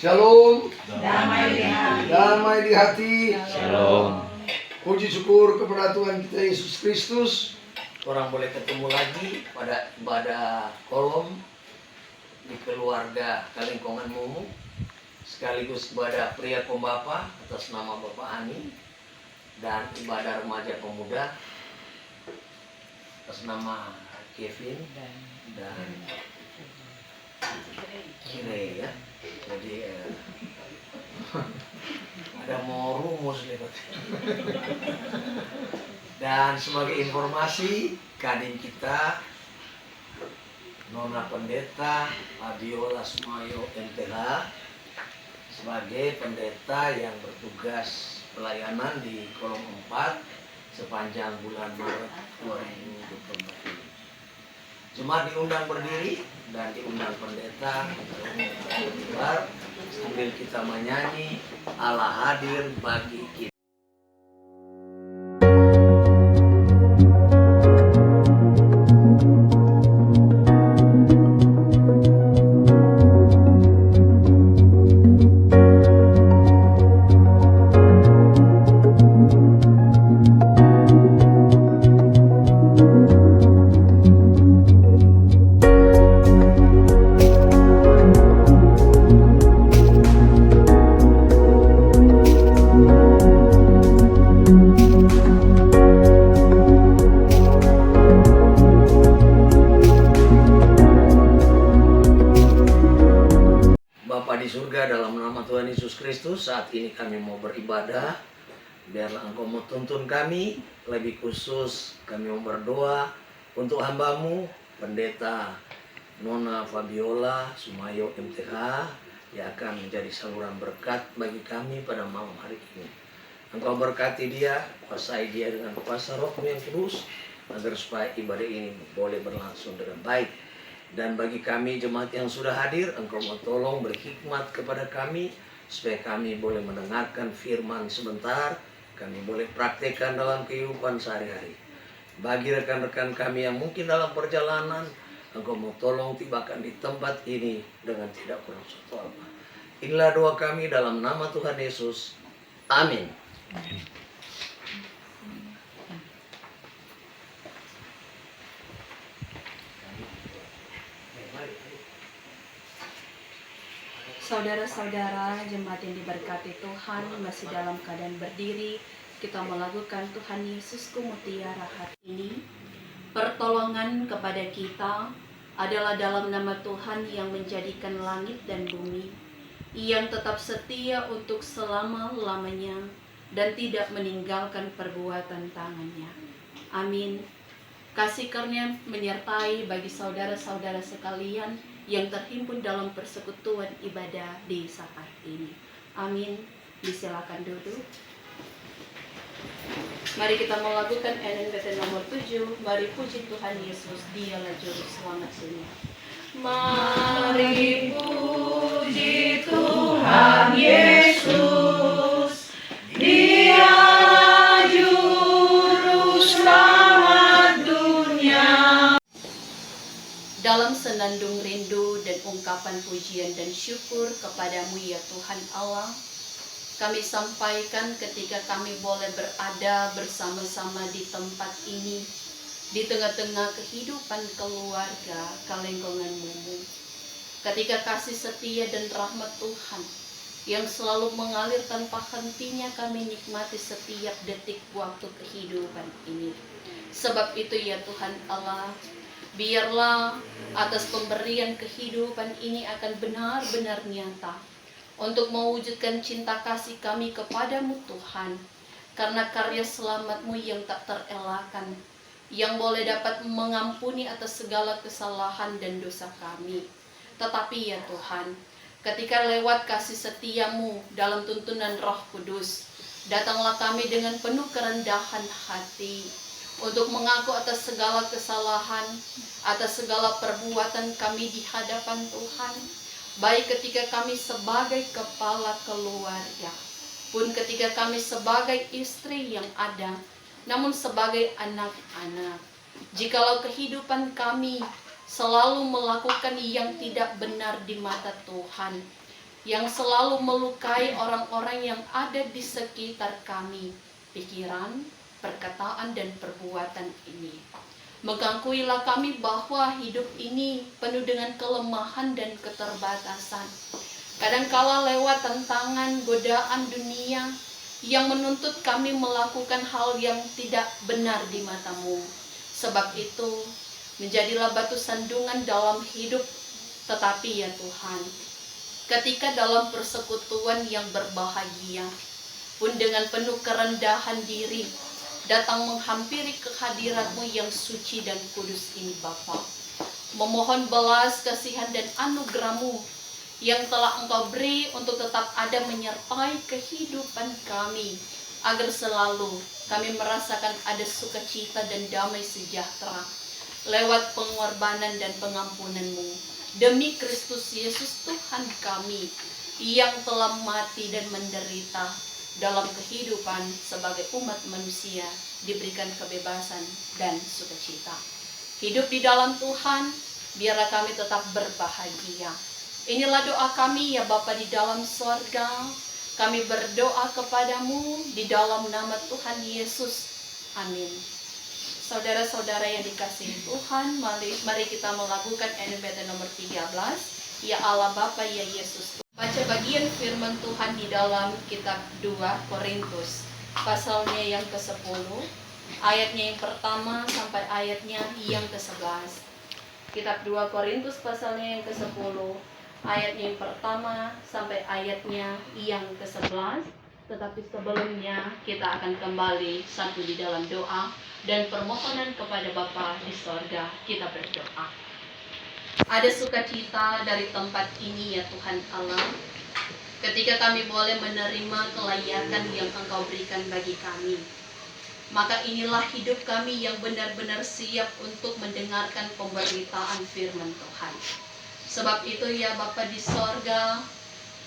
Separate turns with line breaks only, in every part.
Shalom.
Damai
di hati.
Shalom.
Puji syukur kepada Tuhan kita Yesus Kristus.
Orang boleh ketemu lagi pada ibadah kolom di keluarga Kalengkongan Mumu, sekaligus ibadah pria pembapa atas nama Bapak Ani, dan ibadah remaja pemuda atas nama Kevin dan Kire ya. Jadi ada mau rumus lewat. Dan sebagai informasi, kadin kita Nona Pendeta Fabiola Sumayo MTH sebagai pendeta yang bertugas pelayanan di kolom 4 sepanjang bulan Maret 2024 ini. Jemaat diundang berdiri dan diundang pendeta keluar sambil kita menyanyi Allah hadir bagi kita. Bapa di surga, dalam nama Tuhan Yesus Kristus, saat ini kami mau beribadah. Biarlah Engkau mau tuntun kami, lebih khusus kami mau berdoa untuk hamba-Mu, Pendeta Nona Fabiola Sumayo MTH, yang akan menjadi saluran berkat bagi kami pada malam hari ini. Engkau berkati dia, kuasai dia dengan kuasa Roh-Mu yang kudus, agar supaya ibadah ini boleh berlangsung dengan baik. Dan bagi kami jemaat yang sudah hadir, Engkau mau tolong berhikmat kepada kami, supaya kami boleh mendengarkan firman sebentar, kami boleh praktekkan dalam kehidupan sehari-hari. Bagi rekan-rekan kami yang mungkin dalam perjalanan, Engkau mau tolong tibakan di tempat ini dengan tidak kurang suatu apa. Inilah doa kami dalam nama Tuhan Yesus. Amin.
Saudara-saudara, jemaat yang diberkati Tuhan, masih dalam keadaan berdiri, kita melakukan Tuhan Yesusku mutiara hati ini. Pertolongan kepada kita adalah dalam nama Tuhan yang menjadikan langit dan bumi, yang tetap setia untuk selama-lamanya dan tidak meninggalkan perbuatan tangannya. Amin. Kasih karunia menyertai bagi saudara-saudara sekalian yang terhimpun dalam persekutuan ibadah di saat ini. Amin. Disilakan duduk. Mari kita melakukan NNBT nomor 7. Mari puji Tuhan Yesus, Dialah juru selamat dunia. Mari puji Tuhan Yesus, Dialah juru selamat dunia. Dalam senandung rindu dan ungkapan pujian dan syukur kepadamu ya Tuhan Allah, kami sampaikan ketika kami boleh berada bersama-sama di tempat ini, di tengah-tengah kehidupan keluarga Kalengkongan Mumu. Ketika kasih setia dan rahmat Tuhan yang selalu mengalir tanpa hentinya, kami nikmati setiap detik waktu kehidupan ini. Sebab itu ya Tuhan Allah, biarlah atas pemberian kehidupan ini akan benar-benar nyata untuk mewujudkan cinta kasih kami kepadamu Tuhan, karena karya selamat-Mu yang tak terelakkan, yang boleh dapat mengampuni atas segala kesalahan dan dosa kami. Tetapi ya Tuhan, ketika lewat kasih setia-Mu dalam tuntunan Roh Kudus, datanglah kami dengan penuh kerendahan hati untuk mengaku atas segala kesalahan, atas segala perbuatan kami di hadapan Tuhan, baik ketika kami sebagai kepala keluarga, pun ketika kami sebagai istri yang ada, namun sebagai anak-anak. Jikalau kehidupan kami selalu melakukan yang tidak benar di mata Tuhan, yang selalu melukai orang-orang yang ada di sekitar kami, pikiran, perkataan, dan perbuatan ini. Mengakuilah kami bahwa hidup ini penuh dengan kelemahan dan keterbatasan. Kadangkala lewat tantangan, godaan dunia yang menuntut kami melakukan hal yang tidak benar di mata-Mu. Sebab itu, menjadilah batu sandungan dalam hidup. Tetapi ya Tuhan, ketika dalam persekutuan yang berbahagia, pun dengan penuh kerendahan diri, datang menghampiri kehadirat-Mu yang suci dan kudus ini Bapa. Memohon belas kasihan dan anugerah-Mu yang telah Engkau beri untuk tetap ada menyertai kehidupan kami, agar selalu kami merasakan ada sukacita dan damai sejahtera lewat pengorbanan dan pengampunan-Mu. Demi Kristus Yesus Tuhan kami yang telah mati dan menderita dalam kehidupan sebagai umat manusia, diberikan kebebasan dan sukacita. Hidup di dalam Tuhan, biarlah kami tetap berbahagia. Inilah doa kami ya Bapa di dalam sorga. Kami berdoa kepadamu di dalam nama Tuhan Yesus. Amin. Saudara-saudara yang dikasihi Tuhan, mari kita melakukan NBT nomor 13. Ya Allah Bapa, ya Yesus. Baca bagian firman Tuhan di dalam kitab 2 Korintus, pasalnya yang ke-10, ayatnya yang pertama sampai ayatnya yang ke-11. Kitab 2 Korintus pasalnya yang ke-10, ayatnya yang pertama sampai ayatnya yang ke-11. Tetapi sebelumnya kita akan kembali satu di dalam doa dan permohonan kepada Bapa di sorga. Kita berdoa. Ada sukacita dari tempat ini ya Tuhan Allah, ketika kami boleh menerima kelayakan yang Engkau berikan bagi kami. Maka inilah hidup kami yang benar-benar siap untuk mendengarkan pemberitaan firman Tuhan. Sebab itu ya Bapa di sorga,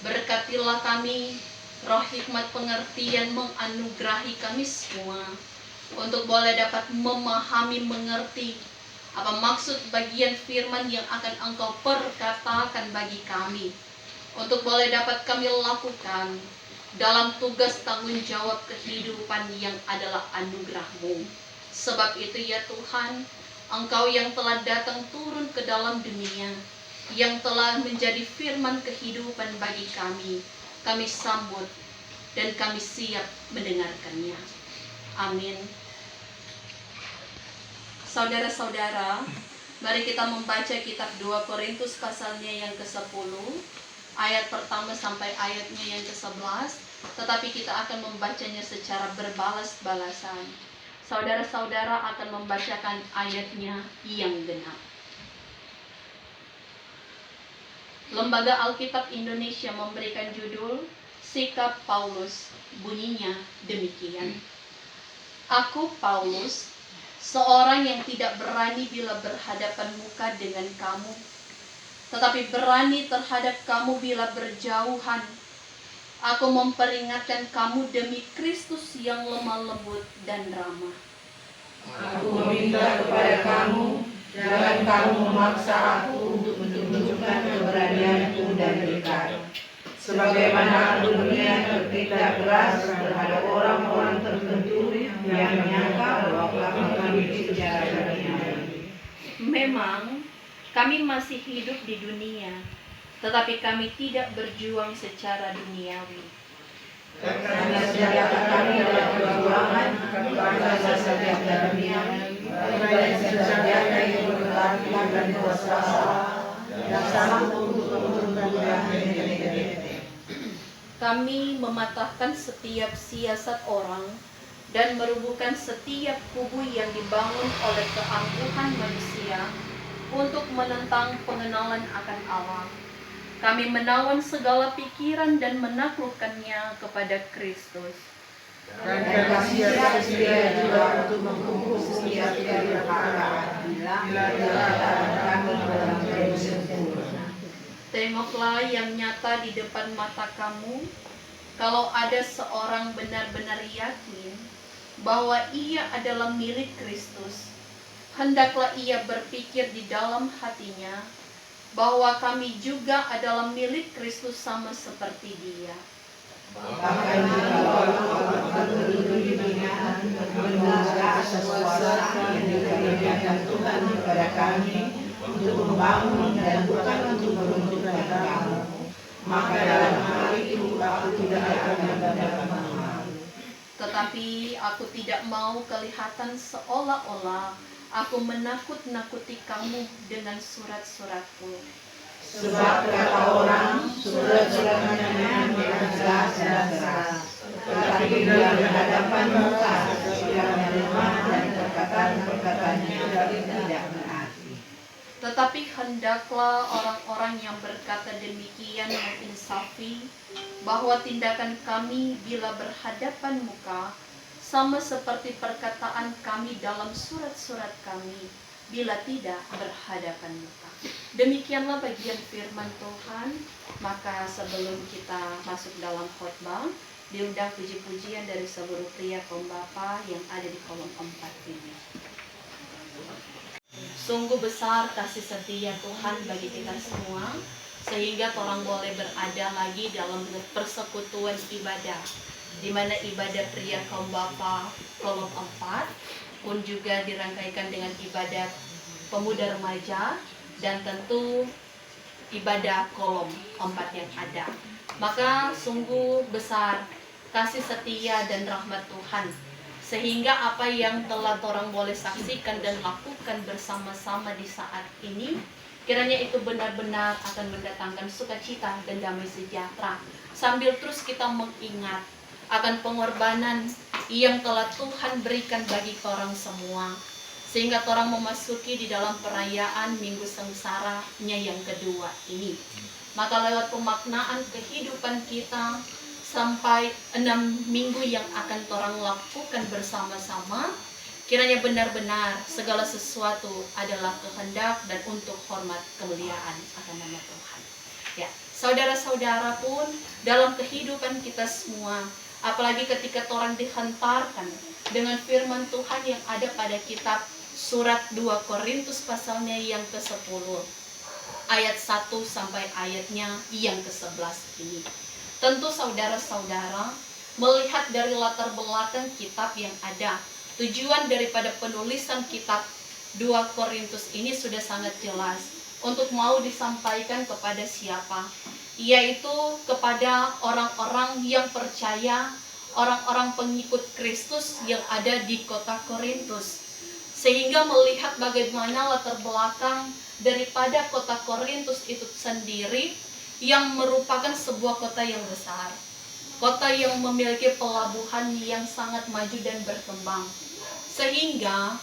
berkatilah kami, roh hikmat pengertian menganugerahi kami semua, untuk boleh dapat memahami, mengerti apa maksud bagian firman yang akan Engkau perkatakan bagi kami, untuk boleh dapat kami lakukan dalam tugas tanggung jawab kehidupan yang adalah anugerah-Mu. Sebab itu ya Tuhan, Engkau yang telah datang turun ke dalam dunia, yang telah menjadi firman kehidupan bagi kami sambut dan kami siap mendengarkannya. Amin. Saudara-saudara, mari kita membaca kitab 2 Korintus pasalnya yang ke-10, ayat pertama sampai ayatnya yang ke-11, tetapi kita akan membacanya secara berbalas-balasan. Saudara-saudara akan membacakan ayatnya yang genap. Lembaga Alkitab Indonesia memberikan judul Sikap Paulus, bunyinya demikian. Aku Paulus, seorang yang tidak berani bila berhadapan muka dengan kamu, tetapi berani terhadap kamu bila berjauhan. Aku memperingatkan kamu demi Kristus yang lemah lembut dan ramah.
Aku meminta kepada kamu, jangan kamu memaksa aku untuk menunjukkan keberanianku dan dekat. Sebagaimana aku berniat bertindak keras terhadap orang-orang tertentu yang menyangka bahwa kami secara duniawi.
Memang kami masih hidup di dunia, tetapi kami tidak berjuang secara duniawi.
Karena senjata kami dalam perjuangan bukan senjata duniawi, melainkan senjata yang berkekuatan dan kuasa yang sanggup untuk menurunkan benteng-benteng.
Kami mematahkan setiap siasat orang dan merubuhkan setiap kubu yang dibangun oleh keangkuhan manusia untuk menentang pengenalan akan Allah. Kami menawan segala pikiran dan menaklukkannya kepada Kristus.
Dan kasihan setia juga untuk membungkus setiap perkara bila kami dalam hidup sempurna.
Tengoklah yang nyata di depan mata kamu, kalau ada seorang benar-benar yakin bahwa ia adalah milik Kristus, hendaklah ia berpikir di dalam hatinya, bahwa kami juga adalah milik Kristus sama seperti Dia.
Bahkan jika orang-orang berduduk di dunia mendengar sesuatu yang dikerjakan Tuhan kepada kami untuk membangun dan bukan untuk meruntuhkan kamu, maka dalam hal itu aku tidak akan mendapat malu.
Tetapi aku tidak mau kelihatan seolah-olah aku menakut-nakuti kamu dengan surat-suratku.
Sebab kata orang, surat-suratnya dengan jelas dan terang, tetapi dia berhadapan muka, sekiranya lemah dan perkataan-perkataannya tidak berarti.
Tetapi hendaklah orang-orang yang berkata demikian menginsafi bahwa tindakan kami bila berhadapan muka sama seperti perkataan kami dalam surat-surat kami bila tidak berhadapan muka. Demikianlah bagian firman Tuhan. Maka sebelum kita masuk dalam khotbah, diundang puji-pujian dari seluruh pria kaum bapa yang ada di kolom 4 ini. Sungguh besar kasih setia Tuhan bagi kita semua, sehingga orang boleh berada lagi dalam persekutuan ibadah, di mana ibadah pria kaum bapa kolom 4 pun juga dirangkaikan dengan ibadah pemuda remaja dan tentu ibadah kolom 4 yang ada. Maka sungguh besar kasih setia dan rahmat Tuhan, sehingga apa yang telah orang boleh saksikan dan lakukan bersama-sama di saat ini, kiranya itu benar-benar akan mendatangkan sukacita dan damai sejahtera, sambil terus kita mengingat akan pengorbanan yang telah Tuhan berikan bagi orang semua, sehingga orang memasuki di dalam perayaan Minggu Sengsaranya yang kedua ini. Maka lewat pemaknaan kehidupan kita sampai 6 minggu yang akan orang lakukan bersama-sama, kiranya benar-benar segala sesuatu adalah kehendak dan untuk hormat kemuliaan akan nama Tuhan. Ya, saudara-saudara pun dalam kehidupan kita semua, apalagi ketika orang dihantarkan dengan firman Tuhan yang ada pada kitab surat 2 Korintus pasalnya yang ke-10 ayat 1 sampai ayatnya yang ke-11 ini. Tentu saudara-saudara melihat dari latar belakang kitab yang ada, tujuan daripada penulisan kitab 2 Korintus ini sudah sangat jelas untuk mau disampaikan kepada siapa, yaitu kepada orang-orang yang percaya, orang-orang pengikut Kristus yang ada di kota Korintus, sehingga melihat bagaimana latar belakang daripada kota Korintus itu sendiri yang merupakan sebuah kota yang besar, kota yang memiliki pelabuhan yang sangat maju dan berkembang, sehingga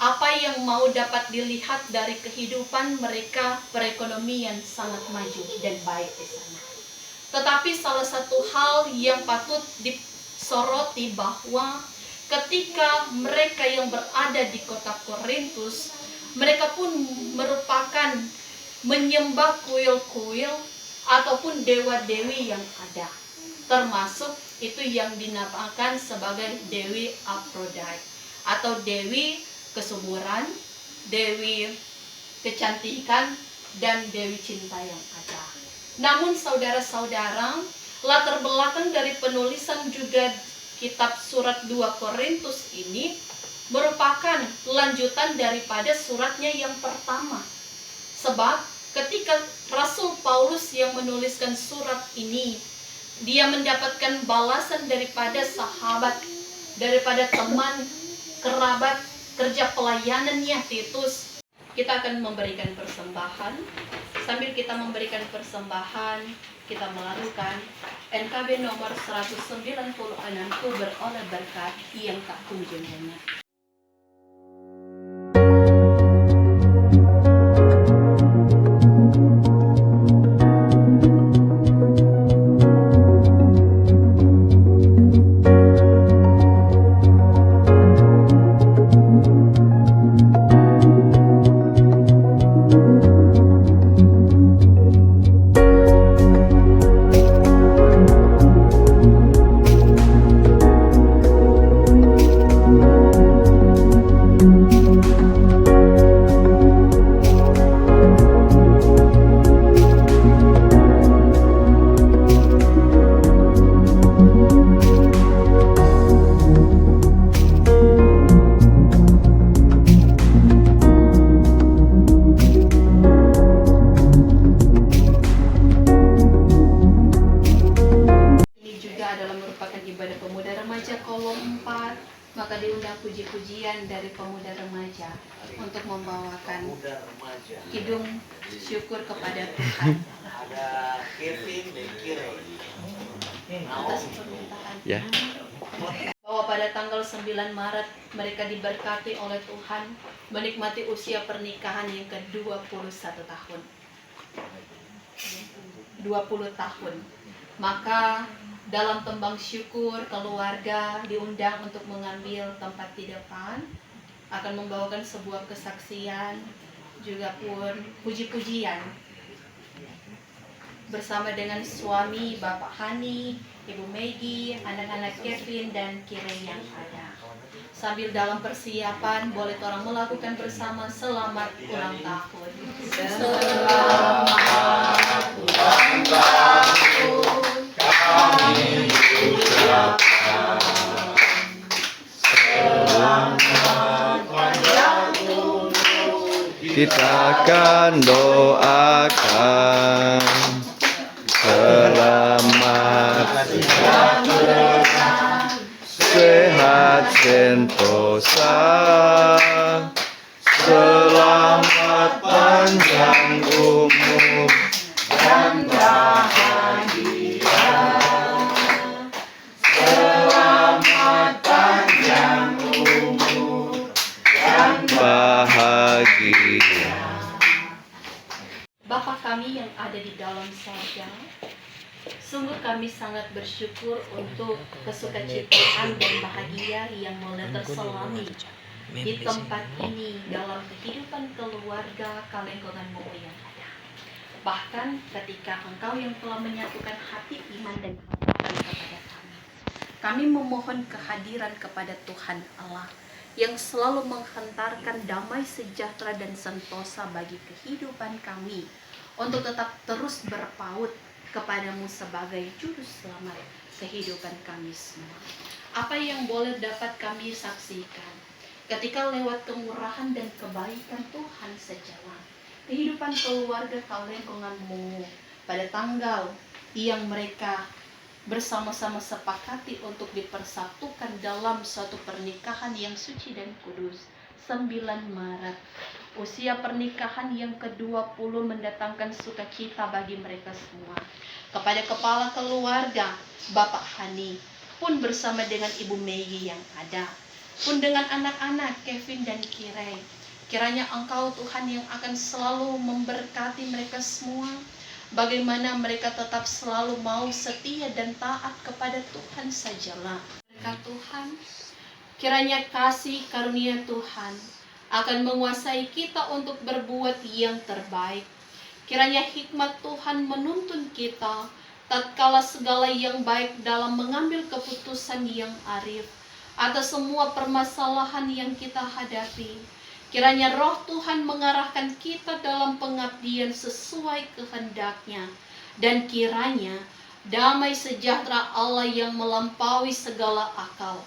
apa yang mau dapat dilihat dari kehidupan mereka, perekonomian sangat maju dan baik di sana. Tetapi salah satu hal yang patut disoroti bahwa ketika mereka yang berada di kota Korintus, mereka pun merupakan menyembah kuil-kuil ataupun dewa-dewi yang ada, termasuk itu yang dinamakan sebagai Dewi Aphrodite atau Dewi kesuburan, Dewi kecantikan, dan Dewi cinta yang ada. Namun saudara-saudara, latar belakang dari penulisan juga kitab surat 2 Korintus ini merupakan lanjutan daripada suratnya yang pertama. Sebab ketika Rasul Paulus yang menuliskan surat ini, dia mendapatkan balasan daripada sahabat, daripada teman, kerabat, kerja pelayanannya Titus. Kita akan memberikan persembahan. Sambil kita memberikan persembahan, kita melakukan NKB nomor 196, ku beroleh berkat yang tak kunjung lenyap. undang puji-pujian dari pemuda remaja untuk membawakan
Muda remaja.
kidung syukur kepada Tuhan
Ada Kevin dan Kira.
atas permintaan
Ya.
bahwa pada tanggal 9 Maret mereka diberkati oleh Tuhan menikmati usia pernikahan yang ke-21 tahun. 20 tahun. Maka dalam tembang syukur keluarga diundang untuk mengambil tempat di depan, akan membawakan sebuah kesaksian juga pun puji-pujian bersama dengan suami Bapak Hani, Ibu Maggie, anak-anak Kevin dan Kire yang ada. Sambil dalam persiapan boleh orang melakukan bersama selamat ulang tahun. Selamat ulang tahun kami ucapkan. Selamat panjang umur.
Kita akan doakan selamat sehat sentosa, selamat panjang umur
Dan bahagia. Selamat panjang umur dan
bahagia.
Bapa kami yang ada di dalam sorga, sungguh kami sangat bersyukur untuk kesukacitaan dan bahagia yang mulai terselami di tempat ini dalam kehidupan keluarga Kalengkongan yang ada. Bahkan ketika Engkau yang telah menyatukan hati iman dan harapan kepada kami memohon kehadiran kepada Tuhan Allah yang selalu menghantarkan damai sejahtera dan sentosa bagi kehidupan kami untuk tetap terus berpaut kepadamu sebagai juru selamat kehidupan kami semua. Apa yang boleh dapat kami saksikan ketika lewat kemurahan dan kebaikan Tuhan sejalan kehidupan keluarga Kalengkonganmu pada tanggal yang mereka bersama-sama sepakati untuk dipersatukan dalam suatu pernikahan yang suci dan kudus. 9 Maret, usia pernikahan yang ke-20 mendatangkan sukacita bagi mereka semua. Kepada kepala keluarga Bapak Hani pun bersama dengan Ibu Maggie yang ada, pun dengan anak-anak Kevin dan Kirei. Kiranya Engkau Tuhan yang akan selalu memberkati mereka semua, bagaimana mereka tetap selalu mau setia dan taat kepada Tuhan sajalah. Berkat Tuhan, kiranya kasih karunia Tuhan akan menguasai kita untuk berbuat yang terbaik. Kiranya hikmat Tuhan menuntun kita tatkala segala yang baik dalam mengambil keputusan yang arif atas semua permasalahan yang kita hadapi. Kiranya roh Tuhan mengarahkan kita dalam pengabdian sesuai kehendaknya. Dan kiranya damai sejahtera Allah yang melampaui segala akal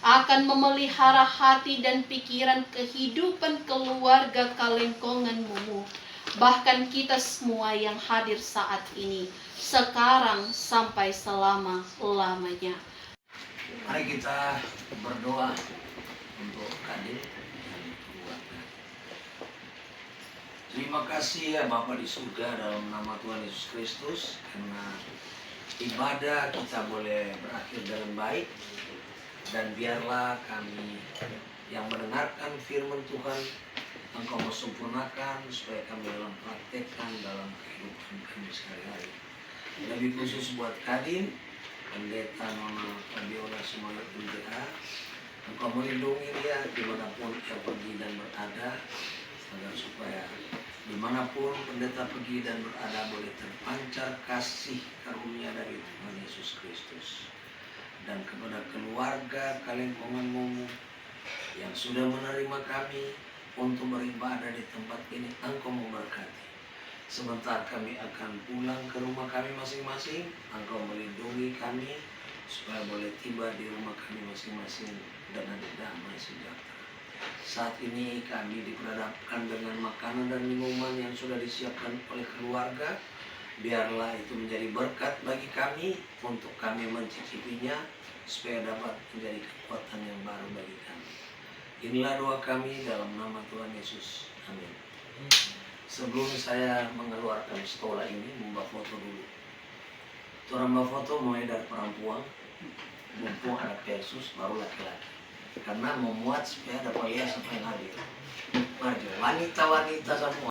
akan memelihara hati dan pikiran kehidupan keluarga Kalengkonganmu. Bahkan kita semua yang hadir saat ini, sekarang sampai selama-lamanya.
Mari kita berdoa untuk Kadin. Terima kasih ya Bapa di surga dalam nama Tuhan Yesus Kristus, karena ibadah kita boleh berakhir dengan baik, dan biarlah kami yang mendengarkan firman Tuhan Engkau sempurnakan supaya kami dalam praktekkan dalam kehidupan kami sehari-hari. Lebih khusus buat Kadin, Pendeta Nona Fabiola Semangat MDA, Engkau melindungi dia dimanapun dia pergi dan berada, agar supaya dimanapun pendeta pergi dan berada boleh terpancar kasih karunia dari Tuhan Yesus Kristus. Dan kepada keluarga Kalengkonganmu yang sudah menerima kami untuk beribadah di tempat ini, Engkau memberkati. Sebentar kami akan pulang ke rumah kami masing-masing, Engkau melindungi kami supaya boleh tiba di rumah kami masing-masing dengan damai sejahtera. Saat ini kami diperhadapkan dengan makanan dan minuman yang sudah disiapkan oleh keluarga. Biarlah itu menjadi berkat bagi kami untuk kami mencicipinya, supaya dapat menjadi kekuatan yang baru bagi kami. Inilah doa kami dalam nama Tuhan Yesus. Amin. Sebelum saya mengeluarkan stola ini, membuat foto dulu. Orang membuat foto mulai dari perempuan, mumpung ada Yesus, baru laki-laki. Karena memuat supaya dapat lihat siapa yang hadir. Mari, wanita-wanita semua.